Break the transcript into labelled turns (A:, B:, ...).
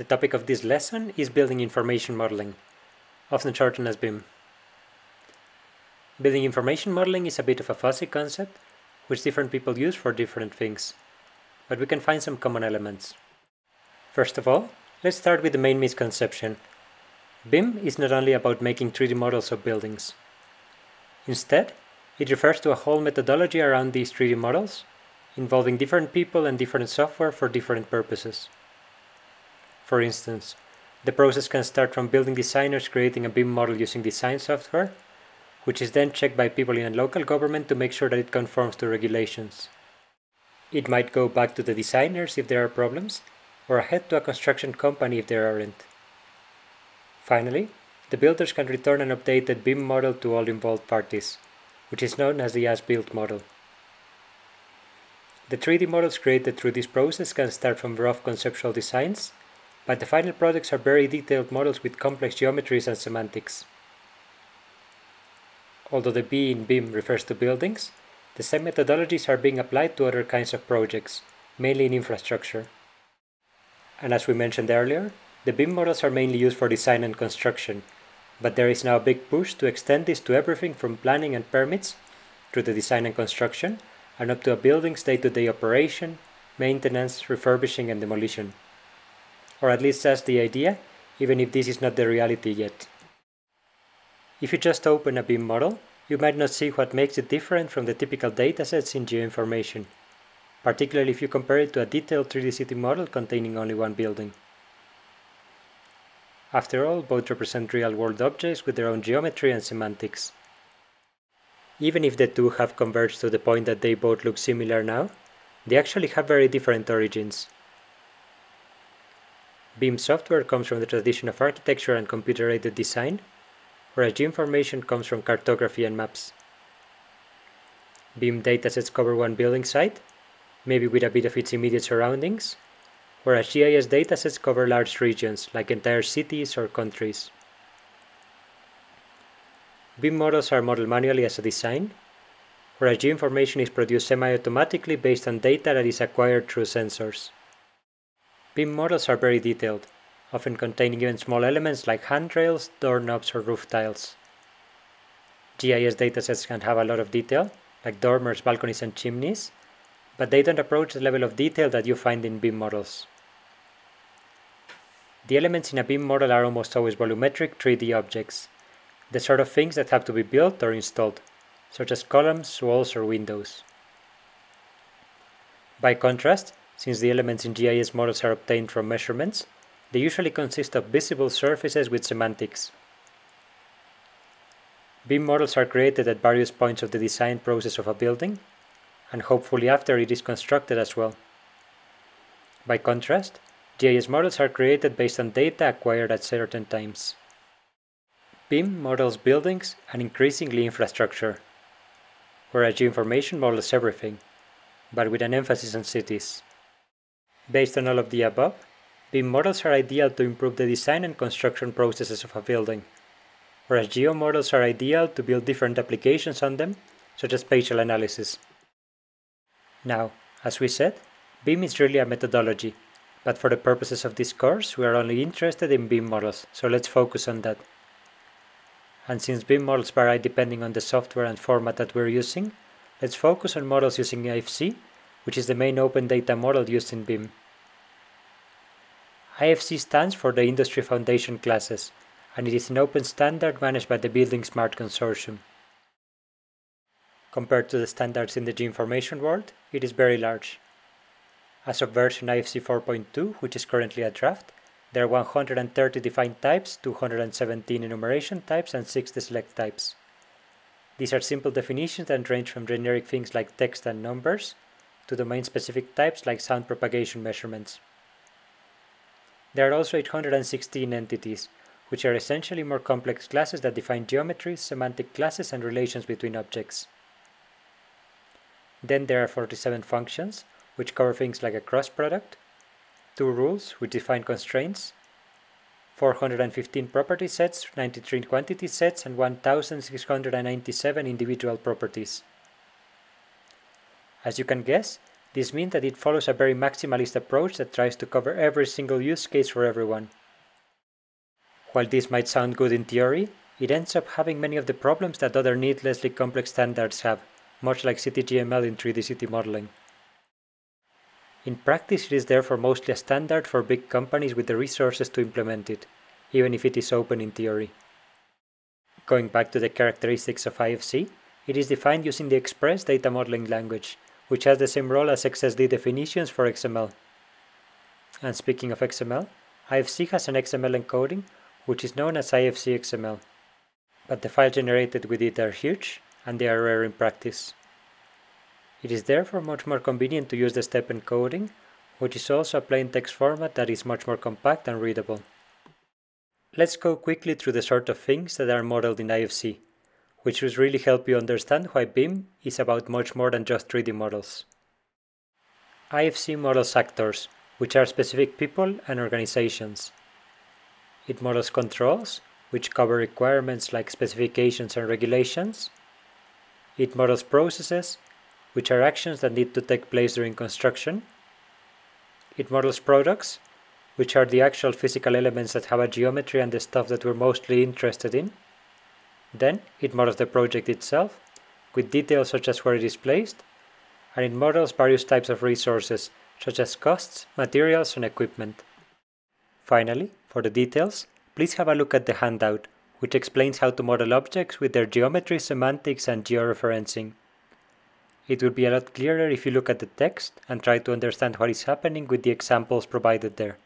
A: topic of this lesson is building information modeling, often shortened as BIM. Building information modeling is a bit of a fuzzy concept, which different people use for different things, but we can find some common elements. First of all, let's start with the main misconception. BIM is not only about making 3D models of buildings. Instead, it refers to a whole methodology around these 3D models, involving different people and different software for different purposes. For instance, the process can start from building designers creating a BIM model using design software, which is then checked by people in a local government to make sure that it conforms to regulations. It might go back to the designers if there are problems, or ahead to a construction company if there aren't. Finally, the builders can return an updated BIM model to all involved parties, which is known as the as-built model. The 3D models created through this process can start from rough conceptual designs, but the final products are very detailed models with complex geometries and semantics. Although the B in BIM refers to buildings, the same methodologies are being applied to other kinds of projects, mainly in infrastructure. And as we mentioned earlier, the BIM models are mainly used for design and construction, but there is now a big push to extend this to everything from planning and permits, through the design and construction, and up to a building's day-to-day operation, maintenance, refurbishing and demolition. Or at least that's the idea, even if this is not the reality yet. If you just open a BIM model, you might not see what makes it different from the typical datasets in geoinformation, particularly if you compare it to a detailed 3D city model containing only one building. After all, both represent real-world objects with their own geometry and semantics. Even if the two have converged to the point that they both look similar now, they actually have very different origins. BIM software comes from the tradition of architecture and computer-aided design, whereas geoinformation comes from cartography and maps. BIM datasets cover one building site, maybe with a bit of its immediate surroundings, whereas GIS datasets cover large regions, like entire cities or countries. BIM models are modeled manually as a design, whereas geoinformation is produced semi-automatically based on data that is acquired through sensors. BIM models are very detailed, often containing even small elements like handrails, doorknobs or roof tiles. GIS datasets can have a lot of detail, like dormers, balconies and chimneys, but they don't approach the level of detail that you find in BIM models. The elements in a BIM model are almost always volumetric 3D objects, the sort of things that have to be built or installed, such as columns, walls or windows. By contrast, since the elements in GIS models are obtained from measurements, they usually consist of visible surfaces with semantics. BIM models are created at various points of the design process of a building, and hopefully after it is constructed as well. By contrast, GIS models are created based on data acquired at certain times. BIM models buildings and increasingly infrastructure, whereas geoinformation models everything, but with an emphasis on cities. Based on all of the above, BIM models are ideal to improve the design and construction processes of a building, whereas geo models are ideal to build different applications on them, such as spatial analysis. Now, as we said, BIM is really a methodology, but for the purposes of this course, we are only interested in BIM models, so let's focus on that. And since BIM models vary depending on the software and format that we're using, let's focus on models using IFC, which is the main open data model used in BIM. IFC stands for the Industry Foundation Classes, and it is an open standard managed by the Building Smart Consortium. Compared to the standards in the geoinformation world, it is very large. As of version IFC 4.2, which is currently a draft, there are 130 defined types, 217 enumeration types and 60 select types. These are simple definitions that range from generic things like text and numbers to domain-specific types like sound propagation measurements. There are also 816 entities, which are essentially more complex classes that define geometries, semantic classes and relations between objects. Then there are 47 functions, which cover things like a cross product, 2 rules, which define constraints, 415 property sets, 93 quantity sets, and 1,697 individual properties. As you can guess, This means that it follows a very maximalist approach that tries to cover every single use case for everyone. While this might sound good in theory, it ends up having many of the problems that other needlessly complex standards have, much like CityGML in 3D city modeling. In practice, it is therefore mostly a standard for big companies with the resources to implement it, even if it is open in theory. Going back to the characteristics of IFC, it is defined using the Express data modeling language, which has the same role as XSD definitions for XML. And speaking of XML, IFC has an XML encoding, which is known as IFC XML. But the files generated with it are huge, and they are rare in practice. It is therefore much more convenient to use the step encoding, which is also a plain text format that is much more compact and readable. Let's go quickly through the sort of things that are modeled in IFC, which will really help you understand why BIM is about much more than just 3D models. IFC models actors, which are specific people and organizations. It models controls, which cover requirements like specifications and regulations. It models processes, which are actions that need to take place during construction. It models products, which are the actual physical elements that have a geometry and the stuff that we're mostly interested in. Then it models the project itself, with details such as where it is placed, and it models various types of resources, such as costs, materials, and equipment. Finally, for the details, please have a look at the handout, which explains how to model objects with their geometry, semantics, and georeferencing. It will be a lot clearer if you look at the text and try to understand what is happening with the examples provided there.